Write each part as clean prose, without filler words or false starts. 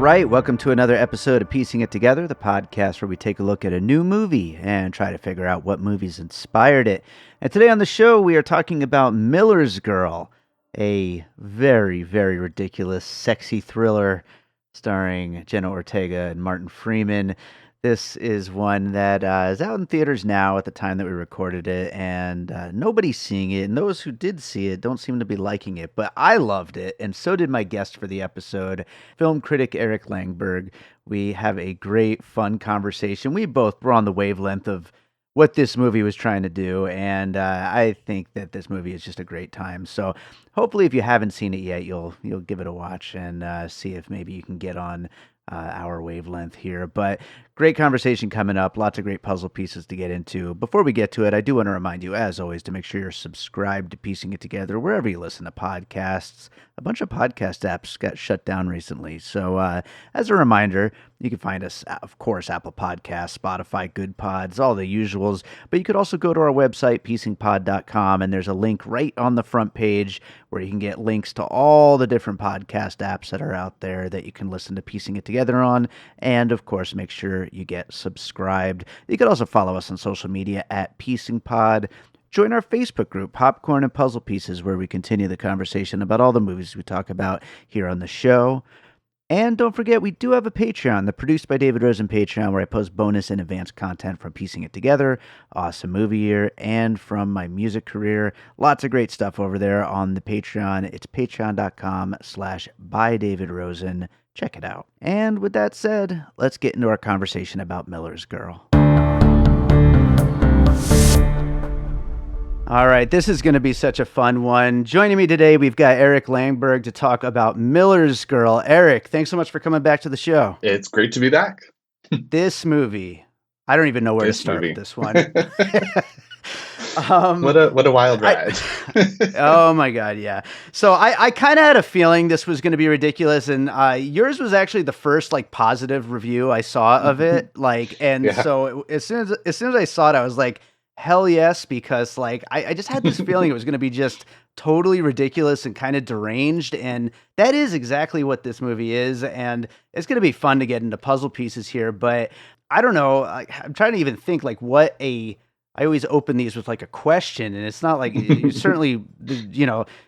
right, welcome to another episode of Piecing It Together, the podcast where we take a look at a new movie and try to figure out what movies inspired it. And today on the show, we are talking about Miller's Girl, a very, very ridiculous, sexy thriller starring Jenna Ortega and Martin Freeman. This is one that is out in theaters now at the time that we recorded it, and nobody's seeing it, and those who did see it don't seem to be liking it, but I loved it, and so did my guest for the episode, film critic Eric Langberg. We have a great, fun conversation. We both were on the wavelength of what this movie was trying to do, and I think that this movie is just a great time. So hopefully if you haven't seen it yet, you'll give it a watch and see if maybe you can get on our wavelength here. But great conversation coming up. Lots of great puzzle pieces to get into. Before we get to it, I do want to remind you, as always, to make sure you're subscribed to Piecing It Together wherever you listen to podcasts. A bunch of podcast apps got shut down recently. So as a reminder, you can find us, of course, Apple Podcasts, Spotify, Good Pods, all the usuals. But you could also go to our website, piecingpod.com, and there's a link right on the front page where you can get links to all the different podcast apps that are out there that you can listen to Piecing It Together on. And, of course, make sure you get subscribed. You could also follow us on social media at piecingpod. Join our Facebook group, Popcorn and Puzzle Pieces, where we continue the conversation about all the movies we talk about here on the show. And don't forget, we do have a Patreon, the Produced by David Rosen Patreon, where I post bonus and advanced content from Piecing It Together, Awesome Movie Year, and from my music career. Lots of great stuff over there on the Patreon. It's patreon.com/bydavidrosen. Check it out. And with that said, let's get into our conversation about Miller's Girl. All right, this is going to be such a fun one. Joining me today, we've got Eric Langberg to talk about Miller's Girl. Eric, thanks so much for coming back to the show. It's great to be back. This movie, I don't even know where to start with this one. What a wild ride. Oh my God, yeah. So I kind of had a feeling this was going to be ridiculous, and yours was actually the first like positive review I saw of it. So as soon as I saw it, I was like, hell yes, because like I just had this feeling it was going to be just totally ridiculous and kind of deranged, and that is exactly what this movie is. And it's going to be fun to get into puzzle pieces here, but I don't know. I'm trying to even think like I always open these with like a question, and it's not like certainly,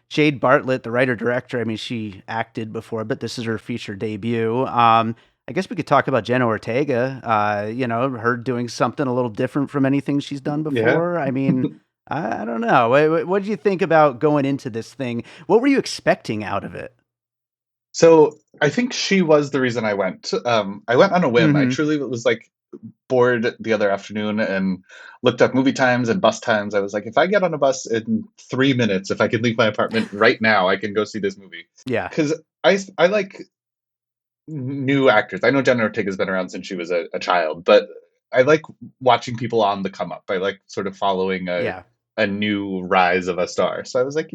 Jade Bartlett, the writer director. I mean, she acted before, but this is her feature debut. I guess we could talk about Jenna Ortega, her doing something a little different from anything she's done before. Yeah. I mean, I don't know. What did you think about going into this thing? What were you expecting out of it? So I think she was the reason I went. I went on a whim. I truly was like bored the other afternoon and looked up movie times and bus times. I was like, if I get on a bus in 3 minutes, if I could leave my apartment right now, I can go see this movie. Yeah. Because I like new actors. I know Jenna Ortega's been around since she was a child, but I like watching people on the come up. I like sort of following a new rise of a star. So I was like,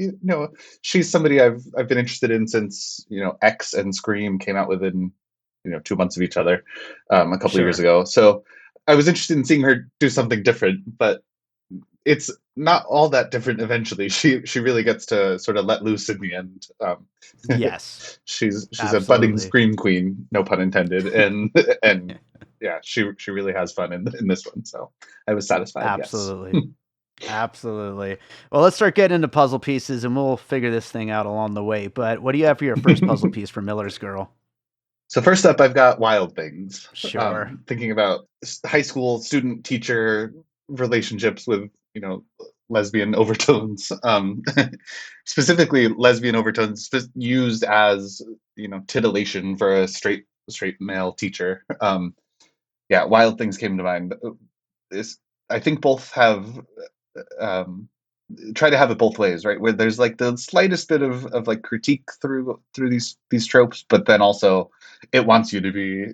she's somebody I've been interested in since, X and Scream came out within, 2 months of each other a couple of years ago. So I was interested in seeing her do something different, but it's not all that different eventually. She really gets to sort of let loose in the end. Yes. She's Absolutely. a budding scream queen, no pun intended. And yeah, she really has fun in this one. So I was satisfied. Absolutely. Yes. Absolutely. Well, let's start getting into puzzle pieces and we'll figure this thing out along the way. But what do you have for your first puzzle piece for Miller's Girl? So first up, I've got Wild Things. Sure. Thinking about high school student-teacher relationships with, lesbian overtones, specifically lesbian overtones used as, titillation for a straight male teacher. Wild Things came to mind. I think both have try to have it both ways, right? Where there's like the slightest bit of like critique through these tropes, but then also it wants you to be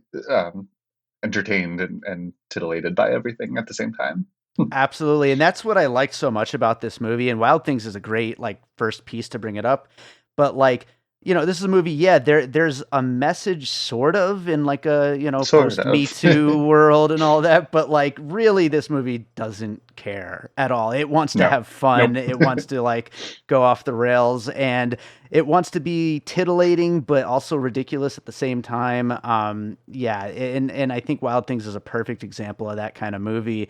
entertained and titillated by everything at the same time. Absolutely. And that's what I liked so much about this movie. And Wild Things is a great like first piece to bring it up. But like this is a movie, there's a message sort of in like a, Sort post of. Me Too world and all that, but like really this movie doesn't care at all. It wants to No. have fun. Nope. It wants to like go off the rails, and it wants to be titillating but also ridiculous at the same time. And I think Wild Things is a perfect example of that kind of movie.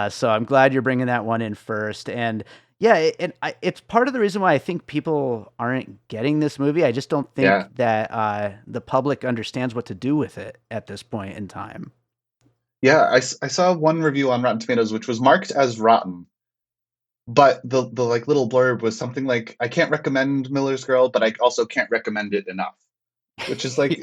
So I'm glad you're bringing that one in first. And yeah, it's part of the reason why I think people aren't getting this movie. I just don't think Yeah. that the public understands what to do with it at this point in time. Yeah, I saw one review on Rotten Tomatoes which was marked as rotten, but the like little blurb was something like, I can't recommend Miller's Girl, but I also can't recommend it enough. Which is like,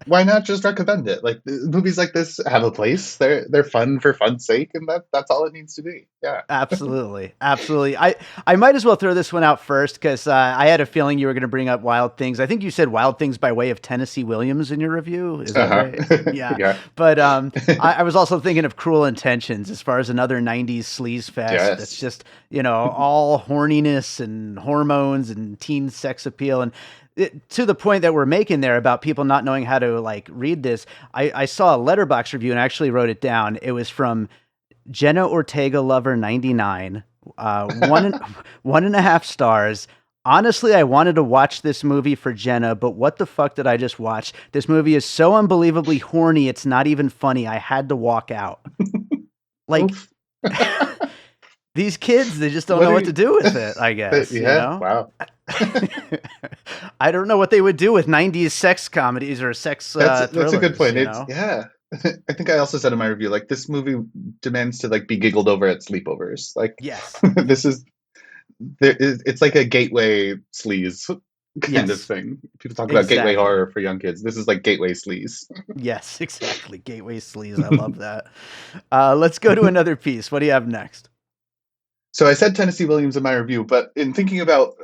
why not just recommend it? Like, movies like this have a place. They're fun for fun's sake, and that's all it needs to be. Yeah. Absolutely, absolutely. I might as well throw this one out first because I had a feeling you were going to bring up Wild Things. I think you said Wild Things by way of Tennessee Williams in your review. Is that Uh-huh. right? Yeah. Yeah. But I was also thinking of Cruel Intentions as far as another '90s sleaze fest. That's Yes. just all horniness and hormones and teen sex appeal and. To the point that we're making there about people not knowing how to like read this, I saw a Letterboxd review and actually wrote it down. It was from Jenna Ortega Lover 99, 1.5 stars. Honestly, I wanted to watch this movie for Jenna, but what the fuck did I just watch? This movie is so unbelievably horny, it's not even funny. I had to walk out. Like, Oof. these kids, they just don't What know are what you? to do with it, I guess, Yeah. Wow. I don't know what they would do with 90s sex comedies or sex That's a good thrillers, point. It's yeah. I think I also said in my review, like, this movie demands to like be giggled over at sleepovers. Like, Yes. this is it's like a gateway sleaze kind of Yes. thing. People talk about gateway Exactly. horror for young kids. This is like gateway sleaze. Yes, exactly. Gateway sleaze. I love that. Let's go to another piece. What do you have next? So I said Tennessee Williams in my review, but in thinking about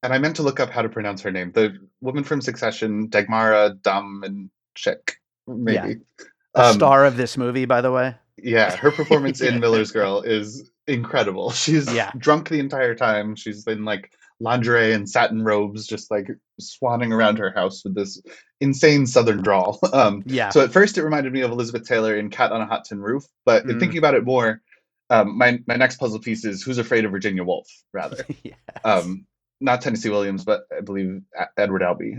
and I meant to look up how to pronounce her name. The woman from Succession, Dagmara Dominczyk, Yeah. maybe. The Um, star of this movie, by the way. yeah, her performance in Yeah. Miller's Girl is incredible. She's Yeah. drunk the entire time. She's in like lingerie and satin robes, just like swanning around her house with this insane Southern drawl. Yeah. So at first it reminded me of Elizabeth Taylor in Cat on a Hot Tin Roof, but in Mm. thinking about it more, my next puzzle piece is Who's Afraid of Virginia Woolf, rather. Yes. Um, Not Tennessee Williams, but I believe Edward Albee.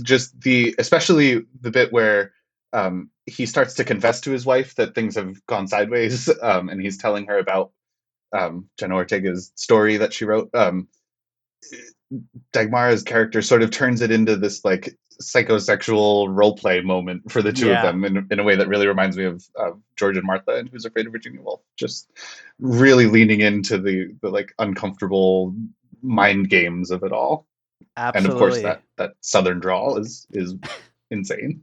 Just especially the bit where he starts to confess to his wife that things have gone sideways, and he's telling her about Jenna Ortega's story that she wrote. Dagmara's character sort of turns it into this like psychosexual role play moment for the two of Yeah. them in a way that really reminds me of George and Martha and Who's Afraid of Virginia Woolf. Just really leaning into the like uncomfortable mind games of it all. And of course Absolutely. that southern drawl is insane.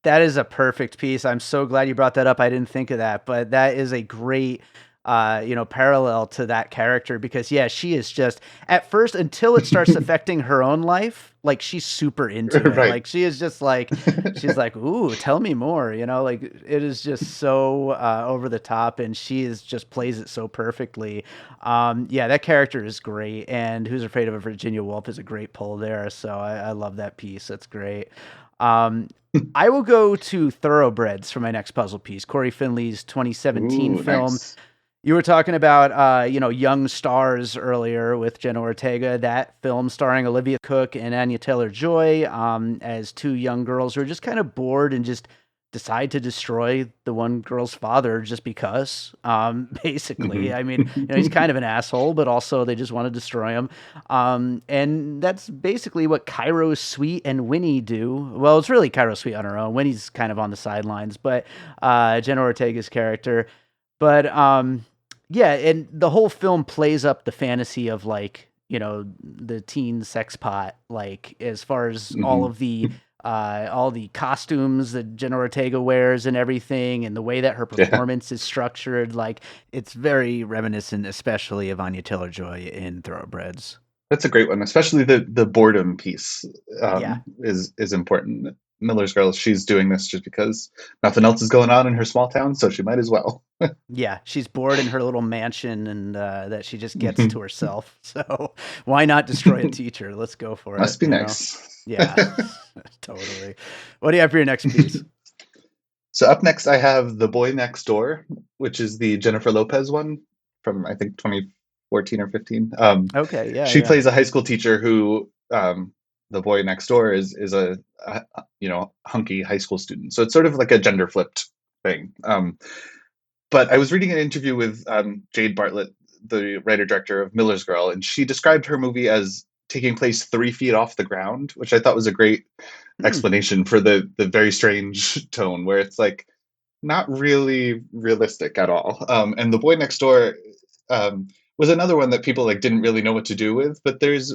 That is a perfect piece. I'm so glad you brought that up. I didn't think of that, but that is a great parallel to that character because yeah, she is just at first until it starts affecting her own life, like she's super into it. Right. Like she is just like she's like, "Ooh, tell me more," like it is just so over the top and she is just plays it so perfectly. Yeah, that character is great and Who's Afraid of a Virginia Woolf is a great pull there. So I love that piece. That's great. Um, I will go to Thoroughbreds for my next puzzle piece. Corey Finley's 2017 Ooh, film. nice. You were talking about, young stars earlier with Jenna Ortega. That film starring Olivia Cooke and Anya Taylor-Joy as two young girls who are just kind of bored and just decide to destroy the one girl's father just because, basically. Hmm. I mean, he's kind of an asshole, but also they just want to destroy him. And that's basically what Cairo Sweet and Winnie do. Well, it's really Cairo Sweet on her own. Winnie's kind of on the sidelines, but Jenna Ortega's character. But yeah, and the whole film plays up the fantasy of like, the teen sex pot, like as far as Hmm. all the costumes that Jenna Ortega wears and everything, and the way that her Yeah. performance is structured, like it's very reminiscent, especially of Anya Taylor-Joy in Thoroughbreds. That's a great one, especially the boredom piece Yeah, is important. Miller's Girl, she's doing this just because nothing else is going on in her small town, so she might as well. Yeah, she's bored in her little mansion and that she just gets to herself. So why not destroy a teacher? Let's go for it, Must be nice. Yeah, totally. What do you have for your next piece? So up next, I have The Boy Next Door, which is the Jennifer Lopez one from, I think, 2014 or 15. Okay, She yeah. plays a high school teacher who, the boy next door is a hunky high school student. So it's sort of like a gender flipped thing. But I was reading an interview with Jade Bartlett, the writer director of Miller's Girl, and she described her movie as taking place 3 feet off the ground, which I thought was a great explanation for the very strange tone, where it's like not really realistic at all. And The Boy Next Door was another one that people like didn't really know what to do with, but there's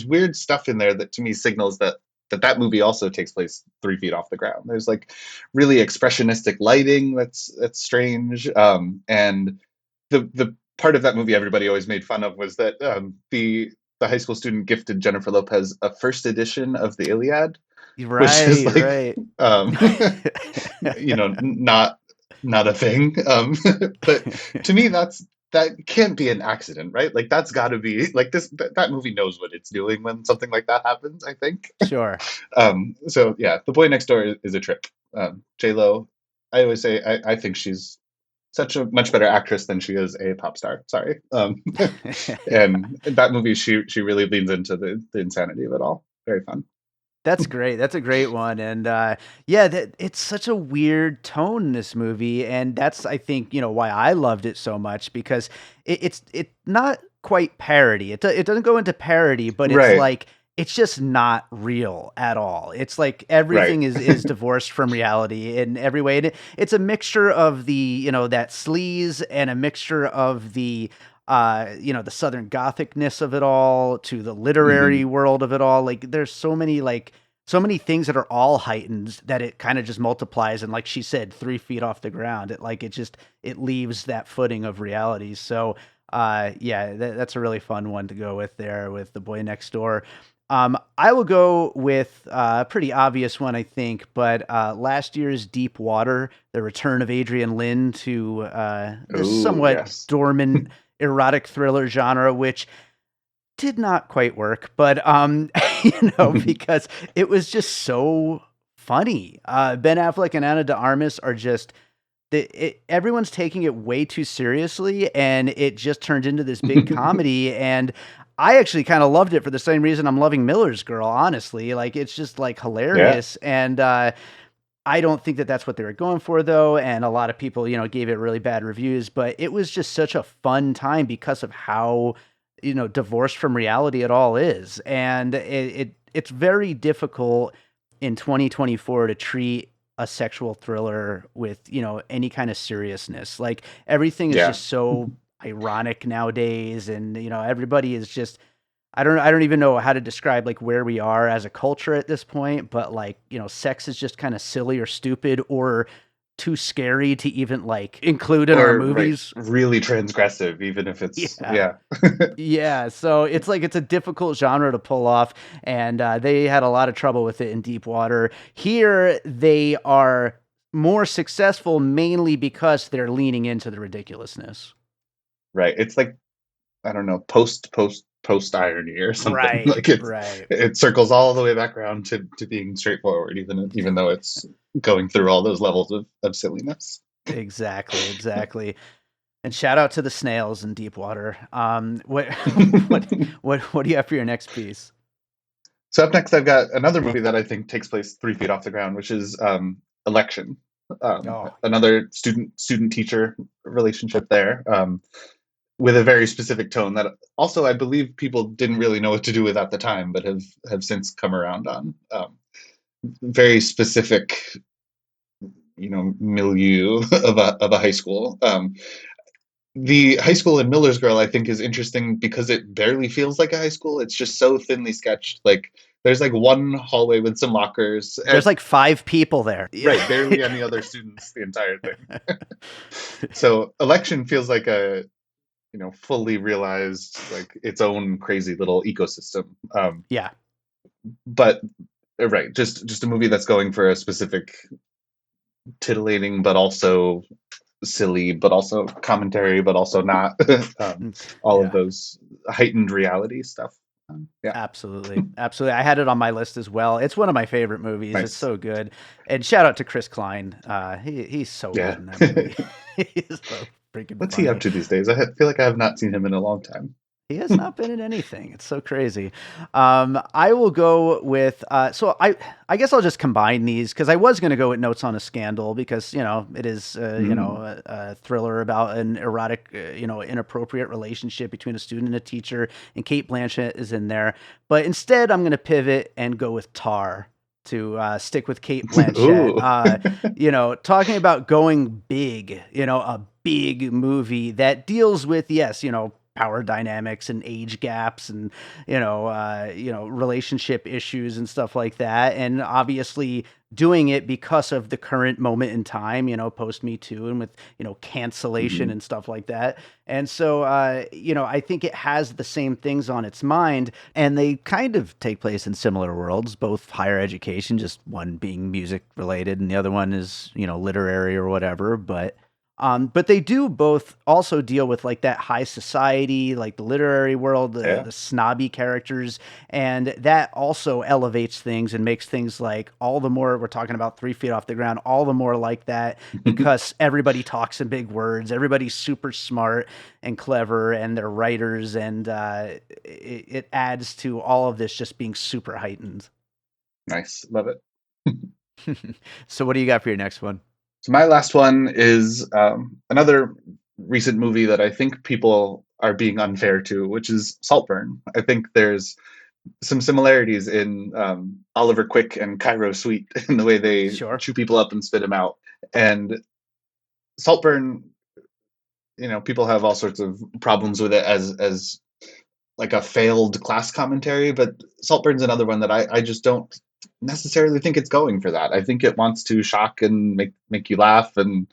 weird stuff in there that to me signals that movie also takes place 3 feet off the ground. There's like really expressionistic lighting that's strange, and the part of that movie everybody always made fun of was that the high school student gifted Jennifer Lopez a first edition of the Iliad, which is Right, like right. not a thing. But to me that can't be an accident, right? Like that's got to be like that movie knows what it's doing when something like that happens, I think. Sure. So yeah, The Boy Next Door is a trip. J Lo, I always say I think she's such a much better actress than she is a pop star. Sorry. And that movie, she really leans into the insanity of it all. Very fun. That's great. That's a great one. And yeah, it's such a weird tone in this movie. And that's, I think, why I loved it so much, because it's not quite parody. It doesn't go into parody, but it's Right. like, it's just not real at all. It's like everything Right. is divorced from reality in every way. And it's a mixture of the, that sleaze and a mixture of the the Southern Gothicness of it all to the literary Hmm. world of it all. Like there's so many things that are all heightened that it kind of just multiplies. And like she said, 3 feet off the ground, it leaves that footing of reality. So yeah, that's a really fun one to go with there with The Boy Next Door. I will go with a pretty obvious one, I think, but last year's Deep Water, the return of Adrian Lynn to this Oh somewhat yes. dormant erotic thriller genre, which did not quite work, but because it was just so funny. Ben Affleck and Ana de Armas are just everyone's taking it way too seriously, and it just turned into this big comedy. And I actually kind of loved it for the same reason I'm loving Miller's Girl. Honestly, like it's just like Yeah. hilarious, and I don't think that that's what they were going for, though. And a lot of people, gave it really bad reviews, but it was just such a fun time because of how, divorced from reality it all is. And it's very difficult in 2024 to treat a sexual thriller with, any kind of seriousness. Like everything is Yeah. just so ironic nowadays. And, everybody is just, I don't even know how to describe like where we are as a culture at this point, but like, sex is just kind of silly or stupid or too scary to even like include in our Or right, movies. really transgressive, even if it's Yeah. yeah. Yeah. So it's like, it's a difficult genre to pull off. And they had a lot of trouble with it in Deep Water. Here, they are more successful mainly because they're leaning into the ridiculousness. Right. It's like I don't know, post irony or something. Right. Like Right. it circles all the way back around to being straightforward, even though it's going through all those levels of silliness. Exactly. Exactly. And shout out to the snails in deep water. What, what do you have for your next piece? So up next, I've got another movie that I think takes place 3 feet off the ground, which is Election. Oh, yeah. Another student teacher relationship there, with a very specific tone that also I believe people didn't really know what to do with at the time, but have since come around on. Very specific, milieu of a high school. The high school in Miller's Girl, I think, is interesting because it barely feels like a high school. It's just so thinly sketched. Like there's like one hallway with some lockers, There's and like 5 people there. right, barely any other students the entire thing. So Election feels like a fully realized like its own crazy little ecosystem. Yeah. But right, just a movie that's going for a specific titillating, but also silly, but also commentary, but also not. All of Yeah. those heightened reality stuff. Yeah, Absolutely. Absolutely. I had it on my list as well. It's one of my favorite movies. It's nice. so good. And shout out to Chris Klein. He's so good Yeah. in that movie. He's so freaking What's he up funny. to these days? Feel like I have not seen him in a long time. He has not been in anything. It's so crazy. I will go with I guess I'll just combine these because I was going to go with Notes on a Scandal because it is a thriller about an erotic inappropriate relationship between a student and a teacher, and Kate Blanchett is in there. But instead, I'm going to pivot and go with Tar to stick with Kate Blanchett. Ooh. Talking about going big, a big movie that deals with power dynamics and age gaps and relationship issues and stuff like that, and obviously doing it because of the current moment in time, post Me Too, and with cancellation Mhm. and stuff like that. And so I think it has the same things on its mind, and they kind of take place in similar worlds, both higher education, just one being music related and the other one is literary or whatever. But they do both also deal with like that high society, like the literary world, Yeah. the snobby characters, and that also elevates things and makes things like all the more, we're talking about 3 feet off the ground, all the more like that because everybody talks in big words, everybody's super smart and clever, and they're writers, and it adds to all of this just being super heightened. Nice. Love it. So, what do you got for your next one? So my last one is another recent movie that I think people are being unfair to, which is Saltburn. I think there's some similarities in Oliver Quick and Cairo Sweet in the way they Sure. chew people up and spit them out. And Saltburn, people have all sorts of problems with it as like a failed class commentary, but Saltburn's another one that I just don't necessarily think it's going for that. I think it wants to shock and make you laugh and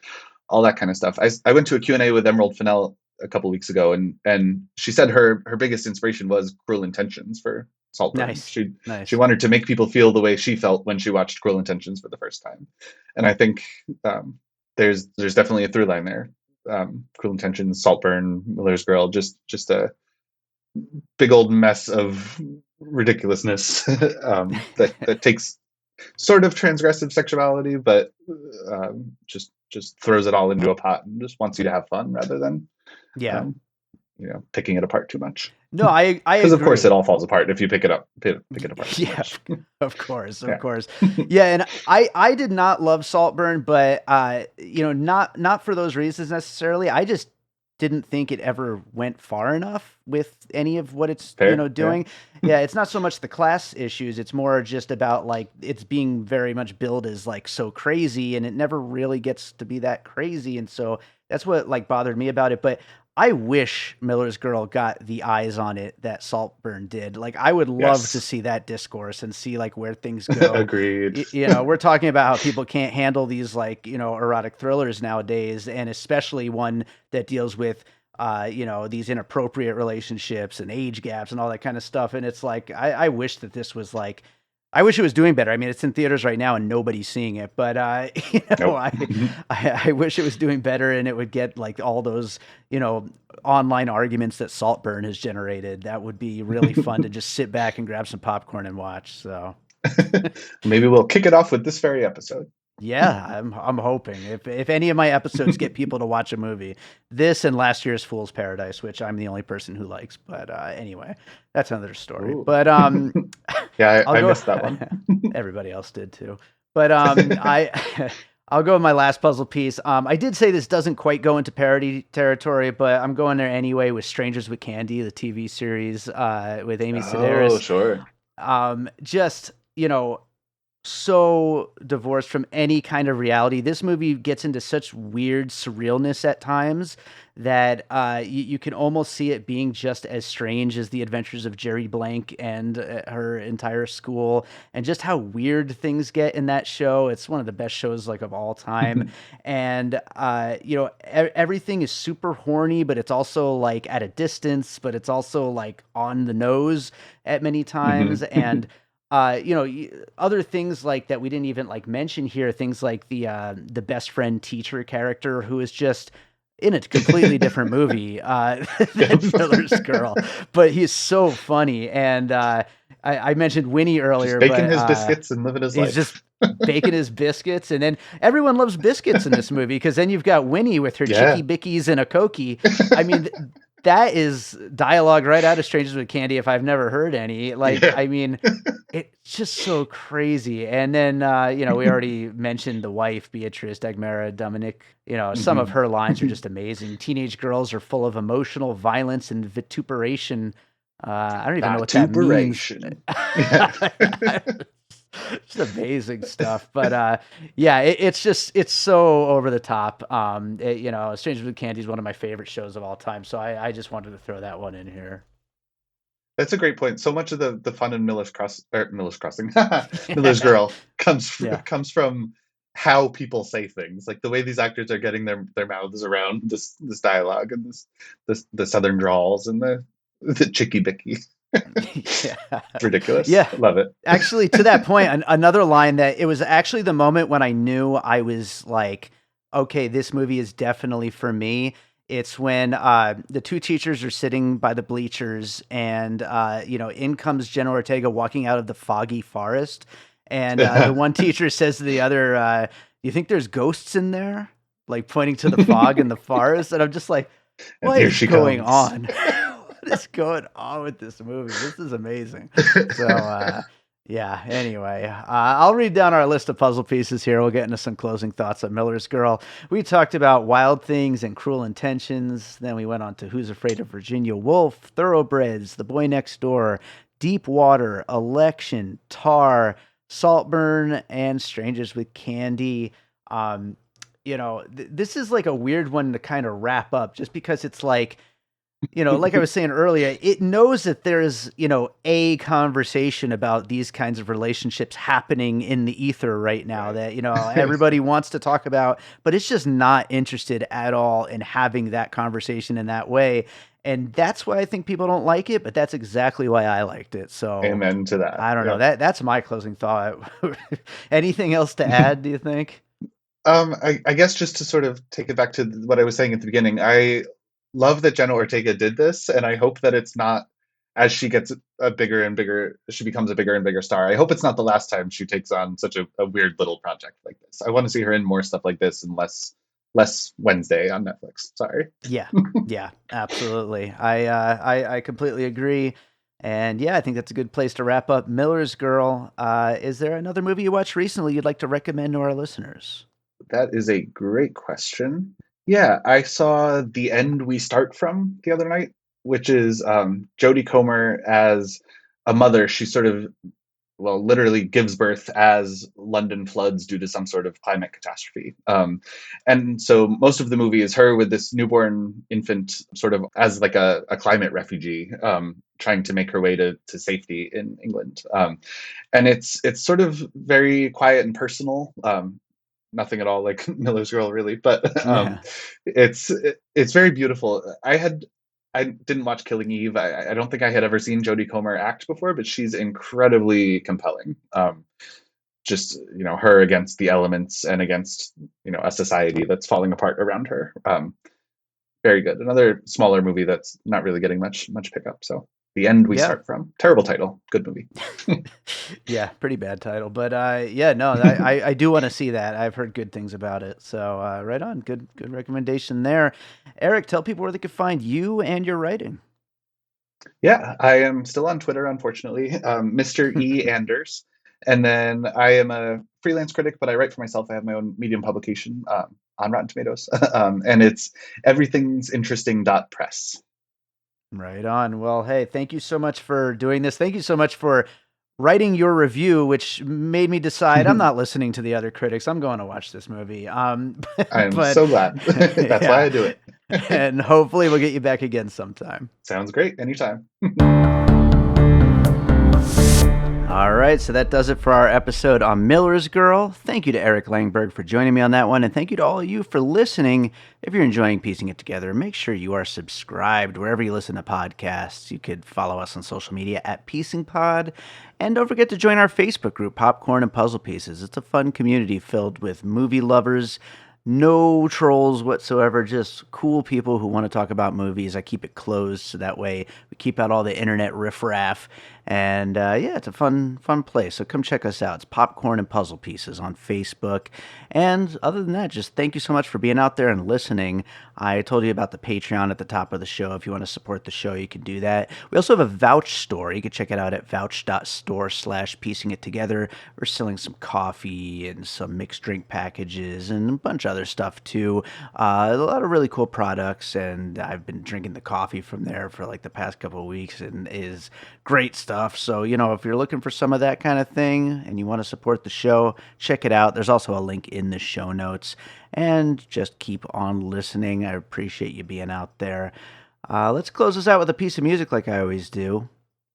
all that kind of stuff. I went to a Q&A with Emerald Fennell a couple weeks ago, and she said her biggest inspiration was Cruel Intentions for Saltburn. Nice. She Nice. wanted to make people feel the way she felt when she watched Cruel Intentions for the first time, and I think there's definitely a through line there. Cruel Intentions, Saltburn, Miller's Girl, just a big old mess of ridiculousness that takes sort of transgressive sexuality, but just throws it all into a pot and just wants you to have fun rather than Yeah. um, picking it apart too much. No, I Because of course it agree. all falls apart if you pick it apart too Yeah, much. of course, of Yeah, course. Yeah, and I did not love Saltburn, but not for those reasons necessarily. I just didn't think it ever went far enough with any of what it's, fair. Yeah. doing. Yeah, it's not so much the class issues, it's more just about like it's being very much billed as like so crazy, and it never really gets to be that crazy. And so that's what like bothered me about it. But I wish Miller's Girl got the eyes on it that Saltburn did. Like, I would love to Yes. see that discourse and see like where things go. Agreed. We're talking about how people can't handle these like erotic thrillers nowadays, and especially one that deals with these inappropriate relationships and age gaps and all that kind of stuff. And it's like I wish that this was like I wish it was doing better. I mean, it's in theaters right now and nobody's seeing it, but Nope. I wish it was doing better and it would get like all those online arguments that Saltburn has generated. That would be really fun to just sit back and grab some popcorn and watch. So Maybe we'll kick it off with this very episode. yeah, I'm hoping if any of my episodes get people to watch a movie, this and last year's Fool's Paradise, which I'm the only person who likes. But anyway, that's another story. Ooh. But Yeah, I'll I go. missed that one. Everybody else did too. But I'll go with my last puzzle piece. I did say this doesn't quite go into parody territory, but I'm going there anyway with Strangers with Candy, the TV series with Amy Oh, Sedaris. sure. Just so divorced from any kind of reality. This movie gets into such weird surrealness at times that you can almost see it being just as strange as the adventures of Jerry Blank and her entire school, and just how weird things get in that show. It's one of the best shows like of all time. And everything is super horny, but it's also like at a distance, but it's also like on the nose at many times. And other things like that we didn't even like mention here, things like the best friend teacher character who is just in a completely different movie than Miller's Girl, but he's so funny. And I mentioned Winnie earlier, just baking but his biscuits and living his life. He's just baking his biscuits, and then everyone loves biscuits in this movie because then you've got Winnie with her chicky bickies and a Cokie. I mean, that is dialogue right out of Strangers with Candy if I've never heard any. I mean, it's just so crazy. And then, we already mentioned the wife, Beatrice, Dagmara, Dominczyk. Some of her lines are just amazing. Teenage girls are full of emotional violence and vituperation. I don't even know what that means. Just amazing stuff. But it's so over the top. Strangers with Candy is one of my favorite shows of all time. So I just wanted to throw that one in here. That's a great point. So much of the fun in Miller's Crossing, Miller's Girl comes from how people say things, like the way these actors are getting their mouths around this dialogue and the southern drawls and the chicky bicky. Ridiculous. Yeah, love it. Actually, to that point, another line that it was actually the moment when I knew I was like, okay, this movie is definitely for me. It's when the two teachers are sitting by the bleachers and in comes Jenna Ortega walking out of the foggy forest, and the one teacher says to the other, "Do you think there's ghosts in there?" Like pointing to the fog in the forest, and I'm just like, what is going on? What is going on with this movie? This is amazing. So, anyway, I'll read down our list of puzzle pieces here. We'll get into some closing thoughts on Miller's Girl. We talked about Wild Things and Cruel Intentions. Then we went on to Who's Afraid of Virginia Woolf, Thoroughbreds, The Boy Next Door, Deep Water, Election, Tar, Saltburn, and Strangers with Candy. This is like a weird one to kind of wrap up just because it's like, like I was saying earlier, it knows that there's, a conversation about these kinds of relationships happening in the ether right now that, everybody wants to talk about, but it's just not interested at all in having that conversation in that way. And that's why I think people don't like it, but that's exactly why I liked it. So amen to that. I don't know. That's my closing thought. Anything else to add, do you think? I guess just to sort of take it back to what I was saying at the beginning, I love that Jenna Ortega did this, and I hope that it's not, as she gets a bigger and bigger, she becomes a bigger and bigger star. I hope it's not the last time she takes on such a weird little project like this. I want to see her in more stuff like this and less Wednesday on Netflix. Sorry. Yeah, absolutely. I completely agree. And I think that's a good place to wrap up Miller's Girl. Is there another movie you watched recently you'd like to recommend to our listeners? That is a great question. Yeah, I saw The End We Start From the other night, which is Jodie Comer as a mother. She sort of, literally gives birth as London floods due to some sort of climate catastrophe. And so most of the movie is her with this newborn infant sort of as like a climate refugee, trying to make her way to safety in England. And it's sort of very quiet and personal. Nothing at all like Miller's Girl, really, but it's very beautiful. I didn't watch Killing Eve. I don't think I had ever seen Jodie Comer act before, but she's incredibly compelling. Just her against the elements and against a society that's falling apart around her. Very good. Another smaller movie that's not really getting much pickup. So The End We Start From. Terrible title. Good movie. Yeah, pretty bad title. But I do want to see that. I've heard good things about it. So right on. Good recommendation there. Eric, tell people where they can find you and your writing. Yeah, I am still on Twitter, unfortunately. Mr. E. Anders. And then I am a freelance critic, but I write for myself. I have my own Medium publication on Rotten Tomatoes. And it's everythingsinteresting.press. Right on. Well, hey, thank you so much for doing this. Thank you so much for writing your review, which made me decide I'm not listening to the other critics. I'm going to watch this movie. I'm so glad. That's why I do it. And hopefully we'll get you back again sometime. Sounds great. Anytime. All right. right, so that does it for our episode on Miller's Girl. Thank you to Eric Langberg for joining me on that one, and thank you to all of you for listening. If you're enjoying piecing it together, make sure you are subscribed wherever you listen to podcasts. You could follow us on social media at PiecingPod, and don't forget to join our Facebook group, Popcorn and Puzzle Pieces. It's a fun community filled with movie lovers. No trolls whatsoever, just cool people who want to talk about movies. I keep it closed so that way we keep out all the internet riffraff. And yeah, it's a fun place. So come check us out. It's Popcorn and Puzzle Pieces on Facebook. And other than that, just thank you so much for being out there and listening. I told you about the Patreon at the top of the show. If you want to support the show, you can do that. We also have a Vouch store. You can check it out at vouch.store/piecingittogether. We're selling some coffee and some mixed drink packages and a bunch of other stuff too. A lot of really cool products, and I've been drinking the coffee from there for like the past couple of weeks, and it is great stuff. So, if you're looking for some of that kind of thing and you want to support the show, check it out. There's also a link in the show notes. And just keep on listening. I appreciate you being out there. Let's close this out with a piece of music like I always do.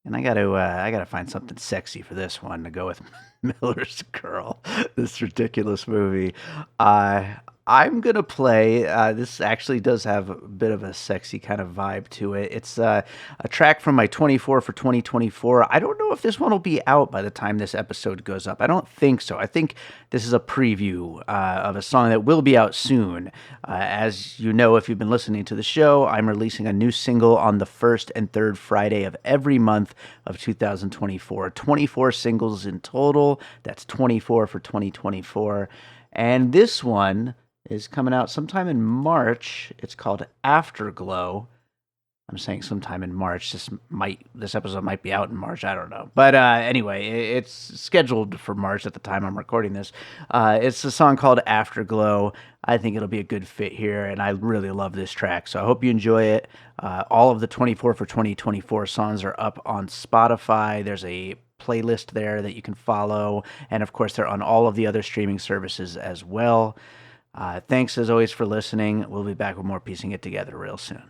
And I gotta find something sexy for this one to go with Miller's Girl, this ridiculous movie. I'm going to play, this actually does have a bit of a sexy kind of vibe to it. It's a track from my 24 for 2024. I don't know if this one will be out by the time this episode goes up. I don't think so. I think this is a preview of a song that will be out soon. As you know, if you've been listening to the show, I'm releasing a new single on the first and third Friday of every month of 2024. 24 singles in total. That's 24 for 2024. And this one is coming out sometime in March. It's called Afterglow. I'm saying sometime in March. This episode might be out in March. I don't know. But anyway, it's scheduled for March at the time I'm recording this. It's a song called Afterglow. I think it'll be a good fit here, and I really love this track. So I hope you enjoy it. All of the 24 for 2024 songs are up on Spotify. There's a playlist there that you can follow. And of course, they're on all of the other streaming services as well. Thanks as always for listening. We'll be back with more Piecing It Together real soon.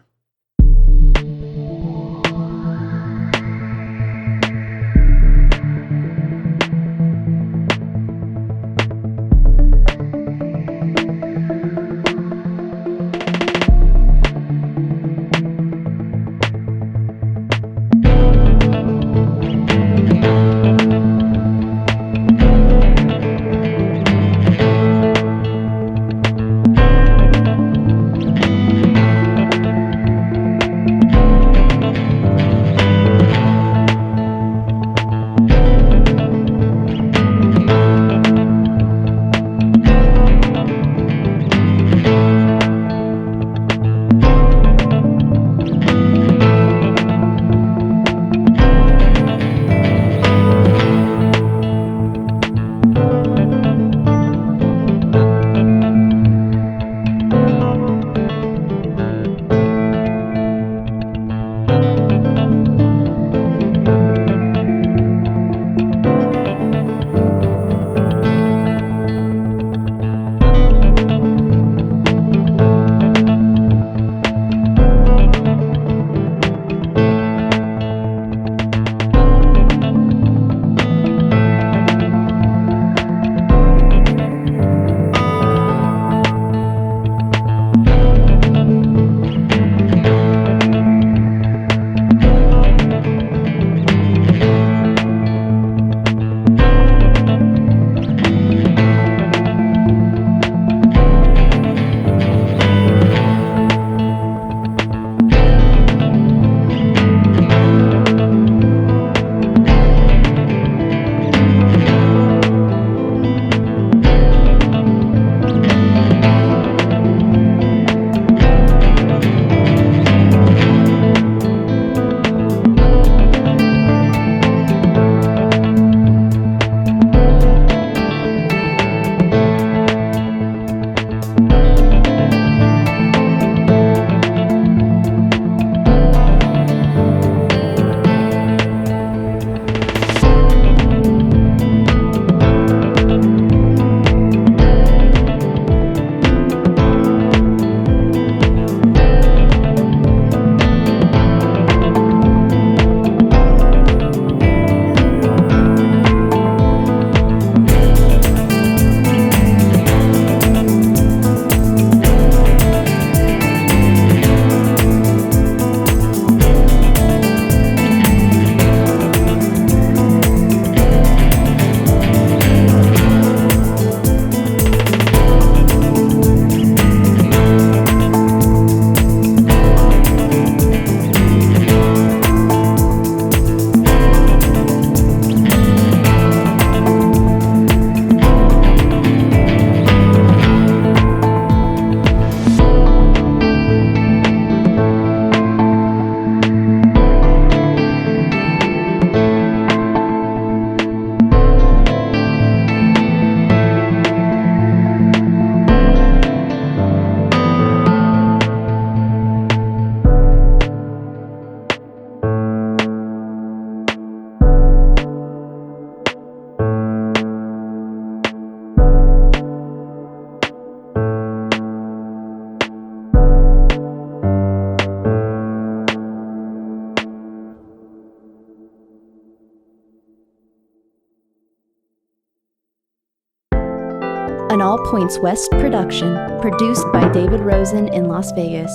An All Points West production, produced by David Rosen in Las Vegas.